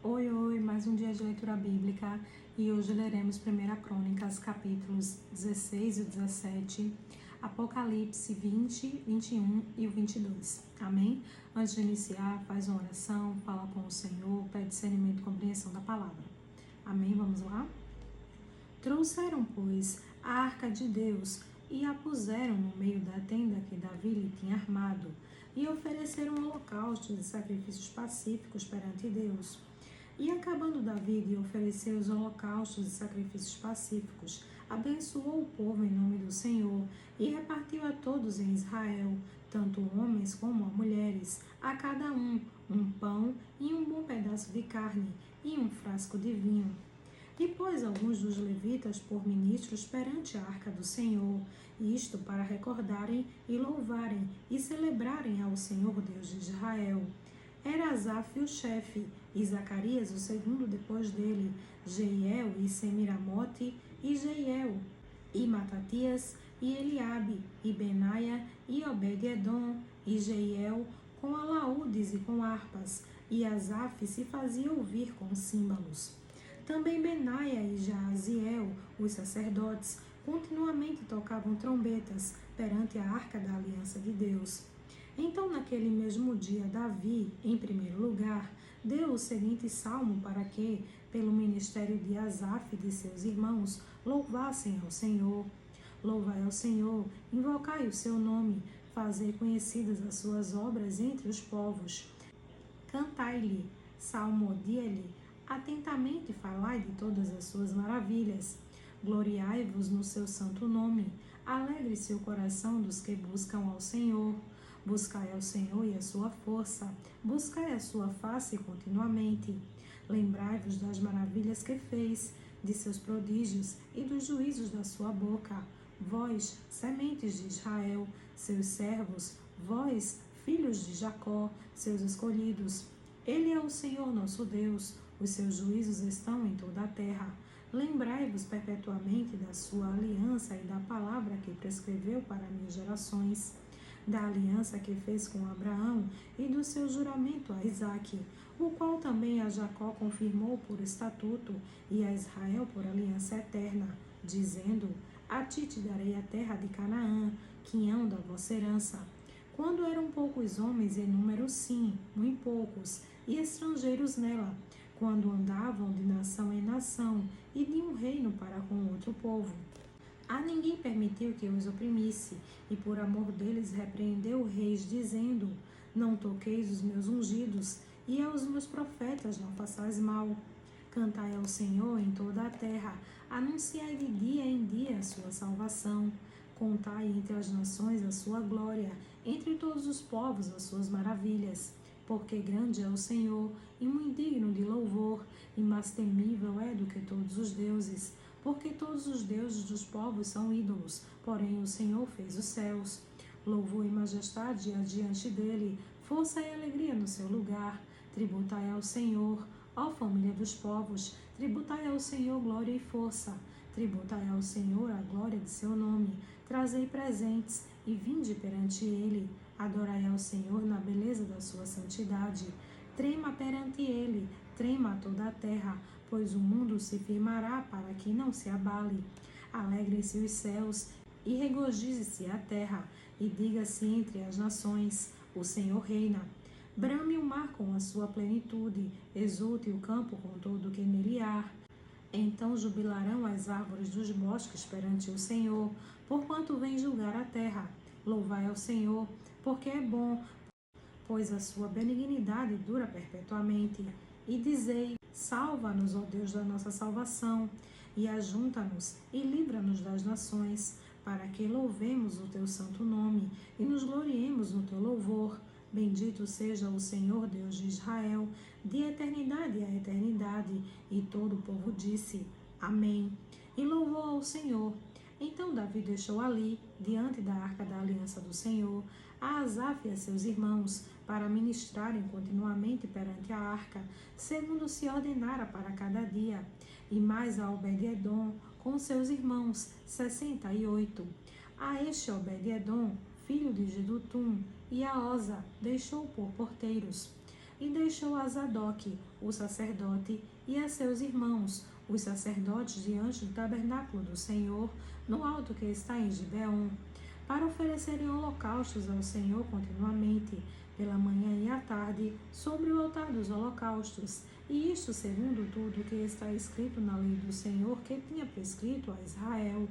Oi, oi, mais um dia de leitura bíblica e hoje leremos 1 Crônicas, capítulos 16 e 17, Apocalipse 20, 21 e o 22. Amém? Antes de iniciar, faz uma oração, fala com o Senhor, pede discernimento e compreensão da palavra. Amém? Vamos lá? Trouxeram, pois, a arca de Deus e a puseram no meio da tenda que Davi lhe tinha armado, e ofereceram holocaustos e sacrifícios pacíficos perante Deus. E acabando Davi de oferecer os holocaustos e sacrifícios pacíficos, abençoou o povo em nome do Senhor e repartiu a todos em Israel, tanto homens como mulheres, a cada um pão e um bom pedaço de carne e um frasco de vinho. E pôs alguns dos levitas por ministros perante a arca do Senhor, isto para recordarem e louvarem e celebrarem ao Senhor Deus de Israel. Era Asaf o chefe, e Zacarias o segundo depois dele, Jeiel e Semiramote, e Jeiel, e Matatias, e Eliabe, e Benaia, e Obed-edom, e Jeiel, com alaúdes e com harpas, e Asaf se fazia ouvir com símbolos. Também Benaia e Jaaziel, os sacerdotes, continuamente tocavam trombetas perante a arca da aliança de Deus. Então, naquele mesmo dia, Davi, em primeiro lugar, deu o seguinte salmo para que, pelo ministério de Asaf e de seus irmãos, louvassem ao Senhor. Louvai ao Senhor, invocai o seu nome, fazei conhecidas as suas obras entre os povos. Cantai-lhe, salmodiai-lhe, atentamente falai de todas as suas maravilhas. Gloriai-vos no seu santo nome, alegre-se o coração dos que buscam ao Senhor. Buscai ao Senhor e a sua força, buscai a sua face continuamente. Lembrai-vos das maravilhas que fez, de seus prodígios e dos juízos da sua boca. Vós, sementes de Israel, seus servos, vós, filhos de Jacó, seus escolhidos. Ele é o Senhor nosso Deus, os seus juízos estão em toda a terra. Lembrai-vos perpetuamente da sua aliança e da palavra que prescreveu para mil gerações, da aliança que fez com Abraão e do seu juramento a Isaque, o qual também a Jacó confirmou por estatuto e a Israel por aliança eterna, dizendo: a ti te darei a terra de Canaã, quinhão da vossa herança. Quando eram poucos homens em número, sim, muito poucos, e estrangeiros nela, quando andavam de nação em nação e de um reino para com outro povo. A ninguém permitiu que os oprimisse, e por amor deles repreendeu reis, dizendo: não toqueis os meus ungidos, e aos meus profetas não façais mal. Cantai ao Senhor em toda a terra, anunciai de dia em dia a sua salvação. Contai entre as nações a sua glória, entre todos os povos as suas maravilhas. Porque grande é o Senhor, e muito digno de louvor, e mais temível é do que todos os deuses. Porque todos os deuses dos povos são ídolos, porém o Senhor fez os céus. Louvor e majestade adiante dele, força e alegria no seu lugar. Tributai ao Senhor, ó família dos povos, tributai ao Senhor glória e força. Tributai ao Senhor a glória de seu nome. Trazei presentes e vinde perante ele. Adorai ao Senhor na beleza da sua santidade. Trema perante ele, trema toda a terra, pois o mundo se firmará para que não se abale. Alegrem-se os céus e regozije-se a terra, e diga-se entre as nações: o Senhor reina. Brame o mar com a sua plenitude, exulte o campo com todo o que nele há. Então jubilarão as árvores dos bosques perante o Senhor, porquanto vem julgar a terra. Louvai ao Senhor, porque é bom, pois a sua benignidade dura perpetuamente. E dizei: salva-nos, ó Deus da nossa salvação, e ajunta-nos e livra-nos das nações, para que louvemos o teu santo nome e nos gloriemos no teu louvor. Bendito seja o Senhor Deus de Israel, de eternidade a eternidade. E todo o povo disse: amém. E louvou ao Senhor. Então Davi deixou ali, diante da arca da aliança do Senhor, a Asaf e a seus irmãos, para ministrarem continuamente perante a arca, segundo se ordenara para cada dia, e mais a Obed-edom com seus irmãos, 68. A este Obed-edom, filho de Jedutum, e a Osa deixou por porteiros. e deixou a Zadok, o sacerdote, e a seus irmãos, os sacerdotes, diante do tabernáculo do Senhor, no alto que está em Gibeon, para oferecerem holocaustos ao Senhor continuamente, pela manhã e à tarde, sobre o altar dos holocaustos, e isto segundo tudo que está escrito na lei do Senhor que tinha prescrito a Israel,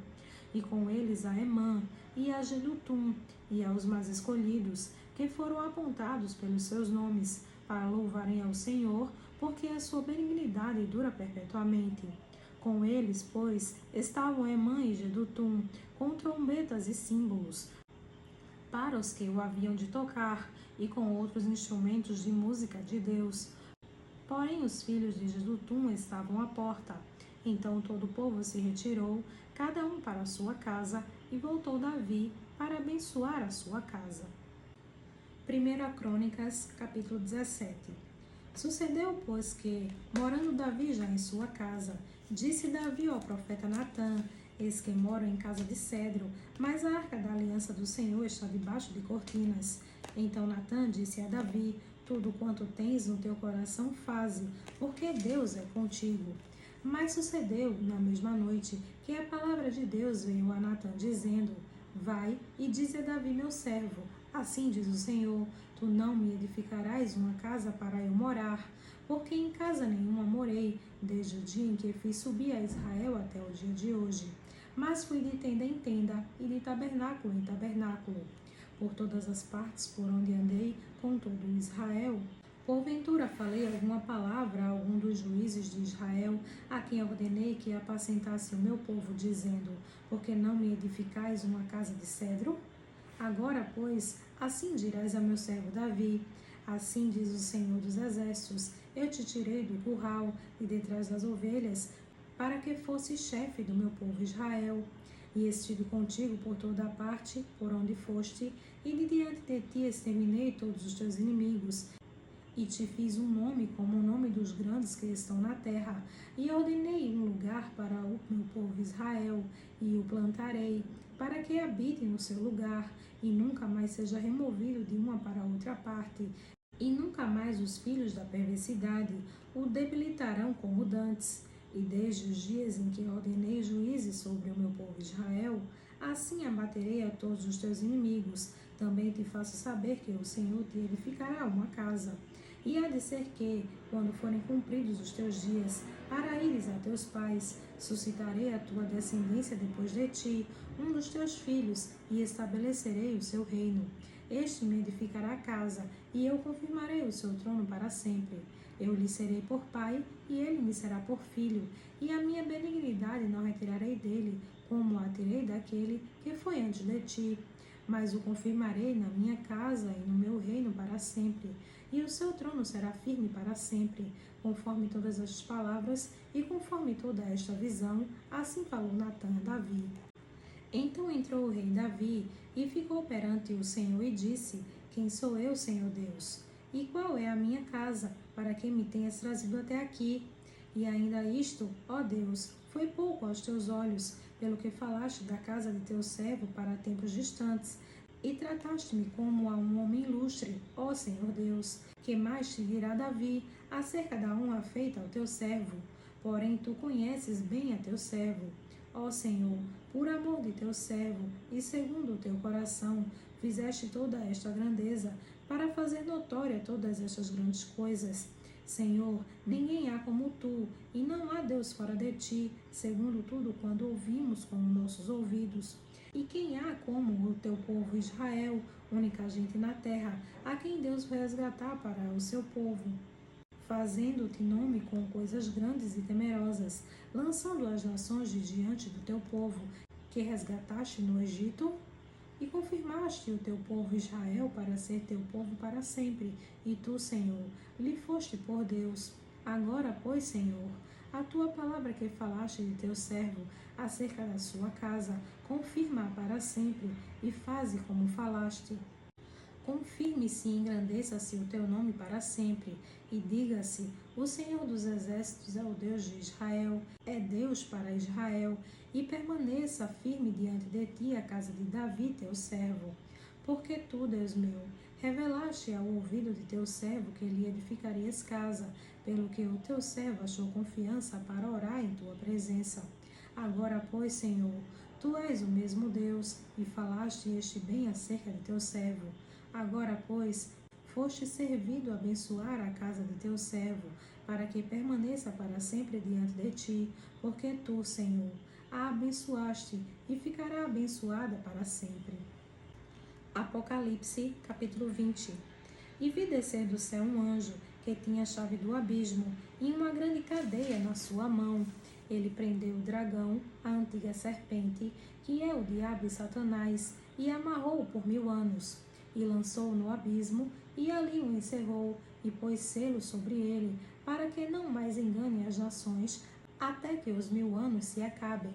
e com eles a Emã, e a Gedutum, e aos mais escolhidos, que foram apontados pelos seus nomes, para louvarem ao Senhor, porque a sua benignidade dura perpetuamente. Com eles, pois, estavam Emã e Gedutum, com trombetas e símbolos, para os que o haviam de tocar, e com outros instrumentos de música de Deus. Porém, os filhos de Gedutum estavam à porta. Então todo o povo se retirou, cada um para a sua casa, e voltou Davi para abençoar a sua casa. 1 Crônicas, capítulo 17. Sucedeu, pois, que, morando Davi já em sua casa, disse Davi ao profeta Natã: Eis que moro em casa de cedro, mas a arca da aliança do Senhor está debaixo de cortinas. Então Natã disse a Davi: Tudo quanto tens no teu coração faze, porque Deus é contigo. Mas sucedeu, na mesma noite, que a palavra de Deus veio a Natã, dizendo: Vai e dize a Davi meu servo: Assim diz o Senhor: Tu não me edificarás uma casa para eu morar, porque em casa nenhuma morei, desde o dia em que fiz subir a Israel até o dia de hoje. Mas fui de tenda em tenda e de tabernáculo em tabernáculo, por todas as partes por onde andei com todo Israel. Porventura falei alguma palavra a algum dos juízes de Israel, a quem ordenei que apacentasse o meu povo, dizendo: Porque não me edificais uma casa de cedro? Agora, pois, assim dirás a meu servo Davi: Assim diz o Senhor dos Exércitos: Eu te tirei do curral e detrás das ovelhas, para que fosses chefe do meu povo Israel. E estive contigo por toda a parte, por onde foste, e de diante de ti exterminei todos os teus inimigos. E te fiz um nome como o nome dos grandes que estão na terra, e ordenei um lugar para o meu povo Israel, e o plantarei, para que habite no seu lugar, e nunca mais seja removido de uma para outra parte, e nunca mais os filhos da perversidade o debilitarão como dantes. E desde os dias em que ordenei juízes sobre o meu povo Israel, assim abaterei a todos os teus inimigos. Também te faço saber que o Senhor te edificará uma casa. E há de ser que, quando forem cumpridos os teus dias, para ires a teus pais, suscitarei a tua descendência depois de ti, um dos teus filhos, e estabelecerei o seu reino. Este me edificará a casa, e eu confirmarei o seu trono para sempre. Eu lhe serei por pai, e ele me será por filho, e a minha benignidade não retirarei dele, como a tirei daquele que foi antes de ti. Mas o confirmarei na minha casa e no meu reino para sempre, e o seu trono será firme para sempre, conforme todas estas palavras e conforme toda esta visão. Assim falou Natã a Davi. Então entrou o rei Davi e ficou perante o Senhor e disse: Quem sou eu, Senhor Deus? E qual é a minha casa, para que me tenhas trazido até aqui? E ainda isto, ó Deus, foi pouco aos teus olhos, pelo que falaste da casa de teu servo para tempos distantes, e trataste-me como a um homem ilustre, ó Senhor Deus. Que mais te dirá Davi acerca da honra feita ao teu servo? Porém tu conheces bem a teu servo. Ó Senhor, por amor de teu servo, e segundo o teu coração, fizeste toda esta grandeza, para fazer notória todas estas grandes coisas. Senhor, ninguém há como tu, e não há Deus fora de ti, segundo tudo quando ouvimos com nossos ouvidos. E quem há como o teu povo Israel, única gente na terra, a quem Deus vai resgatar para o seu povo, fazendo-te nome com coisas grandes e temerosas, lançando as nações de diante do teu povo, que resgataste no Egito? E confirmaste o teu povo Israel para ser teu povo para sempre, e tu, Senhor, lhe foste por Deus. Agora, pois, Senhor, a tua palavra que falaste de teu servo acerca da sua casa, confirma para sempre, e faze como falaste. Confirme-se e engrandeça-se o teu nome para sempre, e diga-se: O Senhor dos Exércitos é o Deus de Israel, é Deus para Israel, e permaneça firme diante de ti a casa de Davi, teu servo. Porque tu, Deus meu, revelaste ao ouvido de teu servo que lhe edificarias casa, pelo que o teu servo achou confiança para orar em tua presença. Agora, pois, Senhor, tu és o mesmo Deus, e falaste este bem acerca de teu servo. Agora, pois, foste servido a abençoar a casa de teu servo, para que permaneça para sempre diante de ti, porque tu, Senhor, a abençoaste e ficará abençoada para sempre. Apocalipse, capítulo 20. E vi descer do céu um anjo, que tinha a chave do abismo, e uma grande cadeia na sua mão. Ele prendeu o dragão, a antiga serpente, que é o diabo e Satanás, e amarrou-o por 1000 anos. E lançou-o no abismo, e ali o encerrou, e pôs selo sobre ele, para que não mais engane as nações, até que os 1000 anos se acabem.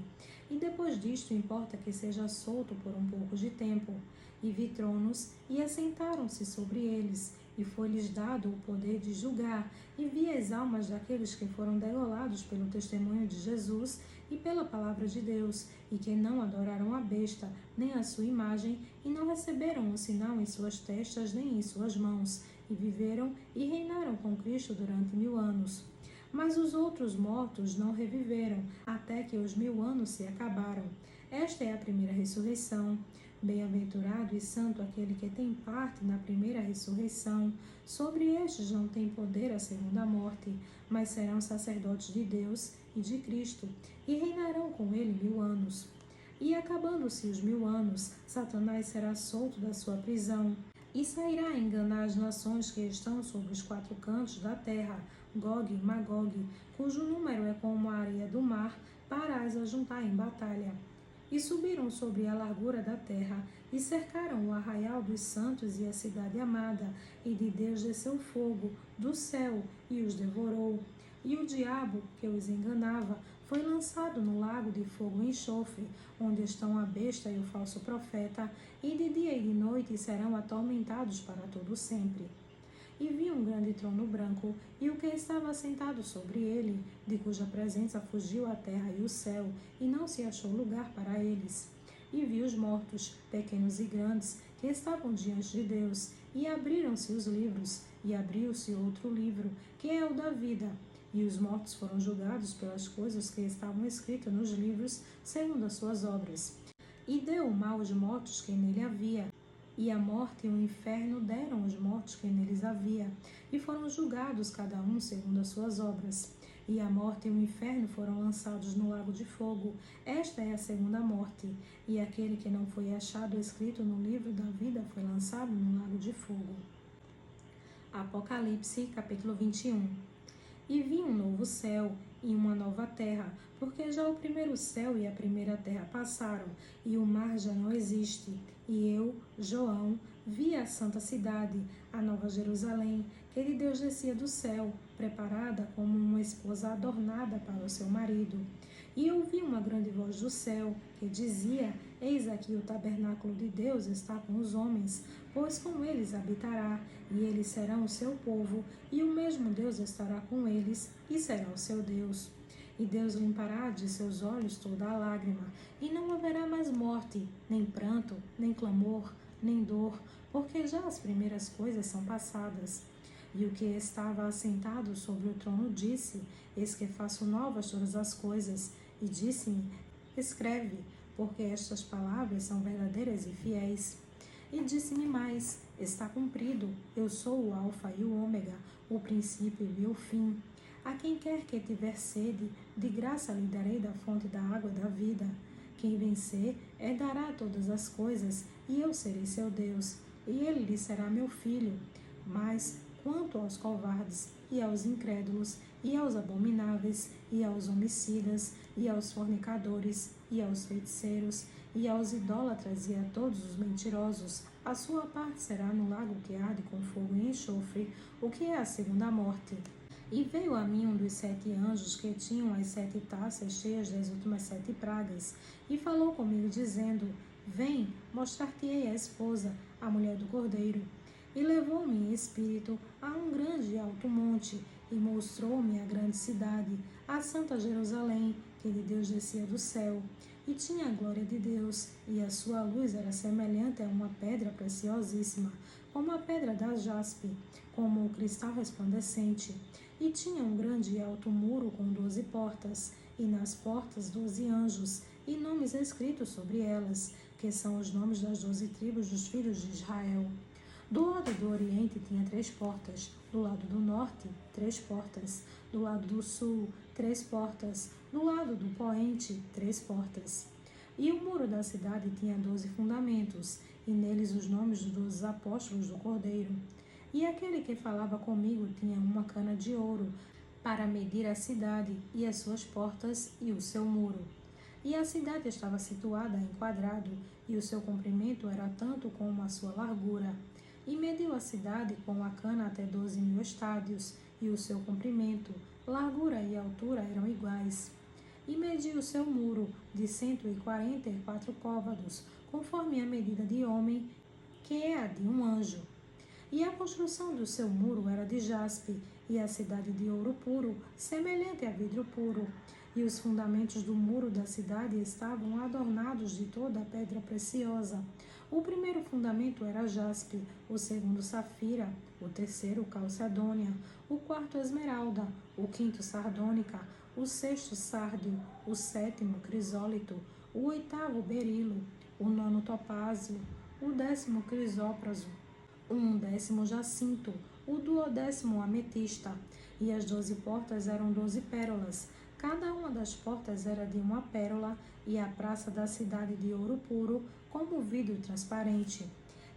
E depois disto importa que seja solto por um pouco de tempo. E vi tronos, e assentaram-se sobre eles, e foi-lhes dado o poder de julgar, e vi as almas daqueles que foram degolados pelo testemunho de Jesus e pela palavra de Deus, e que não adoraram a besta, nem a sua imagem, e não receberam um sinal em suas testas, nem em suas mãos, e viveram e reinaram com Cristo durante 1000 anos. Mas os outros mortos não reviveram, até que os 1000 anos se acabaram. Esta é a primeira ressurreição. Bem-aventurado e santo aquele que tem parte na primeira ressurreição. Sobre estes não tem poder a segunda morte, mas serão sacerdotes de Deus e de Cristo, e reinarão com ele 1000 anos. E acabando-se os 1000 anos, Satanás será solto da sua prisão, e sairá a enganar as nações que estão sobre os 4 cantos da terra, Gog e Magog, cujo número é como a areia do mar, para as ajuntar em batalha. E subiram sobre a largura da terra, e cercaram o arraial dos santos e a cidade amada, e de Deus desceu fogo do céu, e os devorou. E o diabo, que os enganava, foi lançado no lago de fogo e enxofre, onde estão a besta e o falso profeta, e de dia e de noite serão atormentados para todo sempre. E vi um grande trono branco, e o que estava sentado sobre ele, de cuja presença fugiu a terra e o céu, e não se achou lugar para eles. E vi os mortos, pequenos e grandes, que estavam diante de Deus, e abriram-se os livros, e abriu-se outro livro, que é o da vida. E os mortos foram julgados pelas coisas que estavam escritas nos livros, segundo as suas obras. E deu o mal aos mortos que nele havia, e a morte e o inferno deram os mortos que neles havia, e foram julgados cada um segundo as suas obras. E a morte e o inferno foram lançados no lago de fogo. Esta é a segunda morte. E aquele que não foi achado escrito no livro da vida foi lançado no lago de fogo. Apocalipse, capítulo 21. E vi um novo céu e uma nova terra, porque já o primeiro céu e a primeira terra passaram, e o mar já não existe. E eu, João, vi a santa cidade, a nova Jerusalém, que de Deus descia do céu, preparada como uma esposa adornada para o seu marido. E ouvi uma grande voz do céu, que dizia: Eis aqui o tabernáculo de Deus está com os homens, pois com eles habitará, e eles serão o seu povo, e o mesmo Deus estará com eles, e será o seu Deus. E Deus limpará de seus olhos toda a lágrima, e não haverá mais morte, nem pranto, nem clamor, nem dor, porque já as primeiras coisas são passadas. E o que estava assentado sobre o trono disse: Eis que faço novas todas as coisas. E disse-me: Escreve, porque estas palavras são verdadeiras e fiéis. E disse-me mais: Está cumprido, eu sou o Alfa e o Ômega, o princípio e o fim. A quem quer que tiver sede, de graça lhe darei da fonte da água da vida. Quem vencer, herdará todas as coisas, e eu serei seu Deus, e ele lhe será meu filho. Mas, quanto aos covardes, e aos incrédulos, e aos abomináveis, e aos homicidas, e aos fornicadores, e aos feiticeiros, e aos idólatras, e a todos os mentirosos, a sua parte será no lago que arde com fogo e enxofre, o que é a segunda morte. E veio a mim um dos 7 anjos que tinham as 7 taças cheias das últimas 7 pragas, e falou comigo, dizendo: Vem, mostrar-te-ei a esposa, a mulher do Cordeiro. E levou-me em espírito a um grande e alto monte, e mostrou-me a grande cidade, a santa Jerusalém, que de Deus descia do céu. E tinha a glória de Deus, e a sua luz era semelhante a uma pedra preciosíssima, como a pedra da jaspe, como o cristal resplandecente. E tinha um grande e alto muro com 12 portas, e nas portas 12 anjos, e nomes escritos sobre elas, que são os nomes das 12 tribos dos filhos de Israel. Do lado do oriente tinha 3 portas, do lado do norte, 3 portas, do lado do sul, 3 portas, do lado do poente, 3 portas. E o muro da cidade tinha 12 fundamentos, e neles os nomes dos 12 apóstolos do Cordeiro. E aquele que falava comigo tinha uma cana de ouro, para medir a cidade, e as suas portas, e o seu muro. E a cidade estava situada em quadrado, e o seu comprimento era tanto como a sua largura. E mediu a cidade com a cana até 12.000 estádios, e o seu comprimento, largura e altura eram iguais. E mediu o seu muro de 144 côvados, conforme a medida de homem, que é a de um anjo. E a construção do seu muro era de jaspe, e a cidade de ouro puro, semelhante a vidro puro. E os fundamentos do muro da cidade estavam adornados de toda a pedra preciosa. O primeiro fundamento era jaspe, o segundo safira, o terceiro calcedônia, o quarto esmeralda, o quinto sardônica, o sexto sárdio, o sétimo crisólito, o oitavo berilo, o nono topázio, o 10º crisópraso, o 11º jacinto, o 12º ametista. E as 12 portas eram 12 pérolas. Cada uma das portas era de uma pérola, e a praça da cidade de ouro puro, como vidro transparente.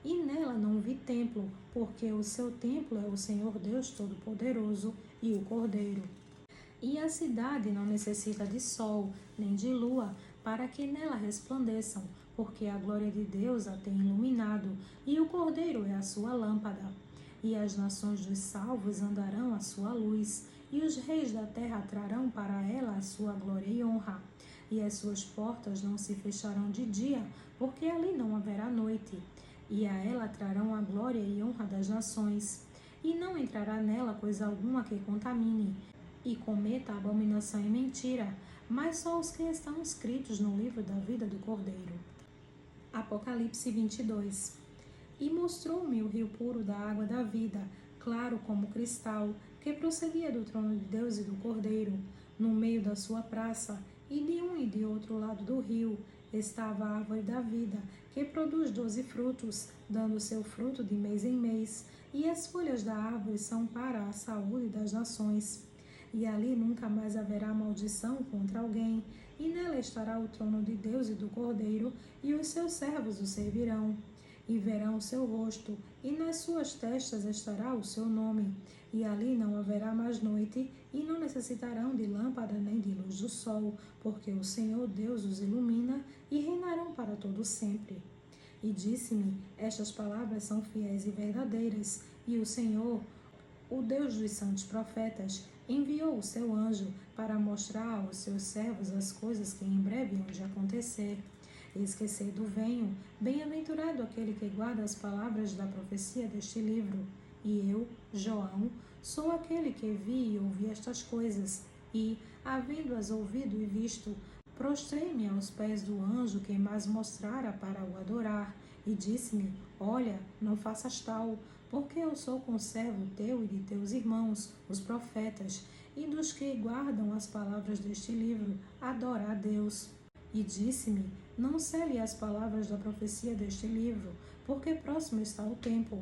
E nela não vi templo, porque o seu templo é o Senhor Deus Todo-Poderoso e o Cordeiro. E a cidade não necessita de sol, nem de lua, para que nela resplandeçam, porque a glória de Deus a tem iluminado, e o Cordeiro é a sua lâmpada. E as nações dos salvos andarão à sua luz, e os reis da terra trarão para ela a sua glória e honra. E as suas portas não se fecharão de dia, porque ali não haverá noite. E a ela trarão a glória e honra das nações. E não entrará nela coisa alguma que contamine, e cometa abominação e mentira, mas só os que estão escritos no livro da vida do Cordeiro. Apocalipse 22. E mostrou-me o rio puro da água da vida, claro como cristal, que procedia do trono de Deus e do Cordeiro. No meio da sua praça, e de um e de outro lado do rio, estava a árvore da vida, que produz 12 frutos, dando seu fruto de mês em mês, e as folhas da árvore são para a saúde das nações. E ali nunca mais haverá maldição contra alguém, e nela estará o trono de Deus e do Cordeiro, e os seus servos o servirão. E verão o seu rosto, e nas suas testas estará o seu nome. E ali não haverá mais noite, e não necessitarão de lâmpada nem de luz do sol, porque o Senhor Deus os ilumina, e reinarão para todo sempre. E disse-me, estas palavras são fiéis e verdadeiras, e o Senhor, o Deus dos santos profetas, enviou o seu anjo para mostrar aos seus servos as coisas que em breve hão de acontecer. Esquecido venho, bem-aventurado aquele que guarda as palavras da profecia deste livro. E eu, João, sou aquele que vi e ouvi estas coisas, e, havendo-as ouvido e visto, prostrei-me aos pés do anjo que mais mostrara para o adorar, e disse-me, olha, não faças tal, porque eu sou conservo teu e de teus irmãos, os profetas, e dos que guardam as palavras deste livro, adora a Deus. E disse-me, não cele as palavras da profecia deste livro, porque próximo está o tempo.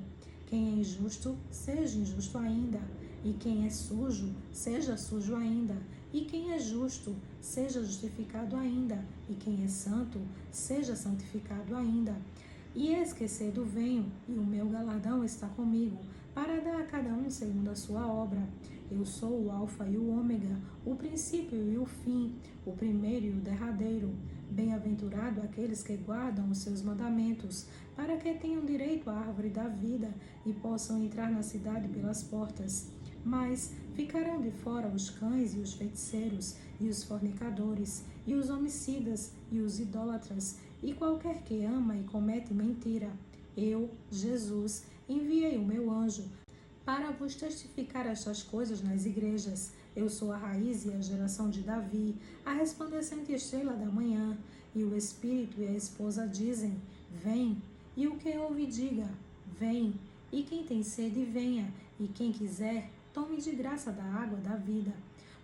Quem é injusto, seja injusto ainda, e quem é sujo, seja sujo ainda, e quem é justo, seja justificado ainda, e quem é santo, seja santificado ainda. E esquecido venho, e o meu galardão está comigo, para dar a cada um segundo a sua obra. Eu sou o Alfa e o Ômega, o princípio e o fim, o primeiro e o derradeiro. Bem-aventurado aqueles que guardam os seus mandamentos, para que tenham direito à árvore da vida e possam entrar na cidade pelas portas. Mas ficarão de fora os cães e os feiticeiros, e os fornicadores, e os homicidas, e os idólatras, e qualquer que ama e comete mentira. Eu, Jesus, enviei o meu anjo para vos testificar estas coisas nas igrejas. Eu sou a raiz e a geração de Davi, a resplandecente estrela da manhã. E o Espírito e a esposa dizem, vem. E o que ouve diga, vem. E quem tem sede, venha, e quem quiser, tome de graça da água da vida.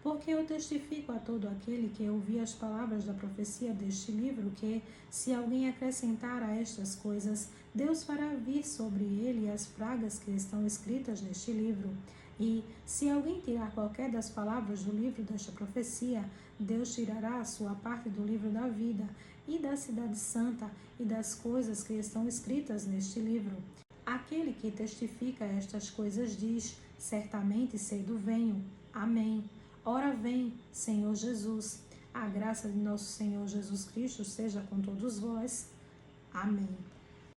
Porque eu testifico a todo aquele que ouvir as palavras da profecia deste livro que, se alguém acrescentar a estas coisas, Deus fará vir sobre ele as pragas que estão escritas neste livro. E, se alguém tirar qualquer das palavras do livro desta profecia, Deus tirará a sua parte do livro da vida, e da cidade santa, e das coisas que estão escritas neste livro. Aquele que testifica estas coisas diz: certamente cedo venho. Amém. Ora vem, Senhor Jesus. A graça de nosso Senhor Jesus Cristo seja com todos vós. Amém.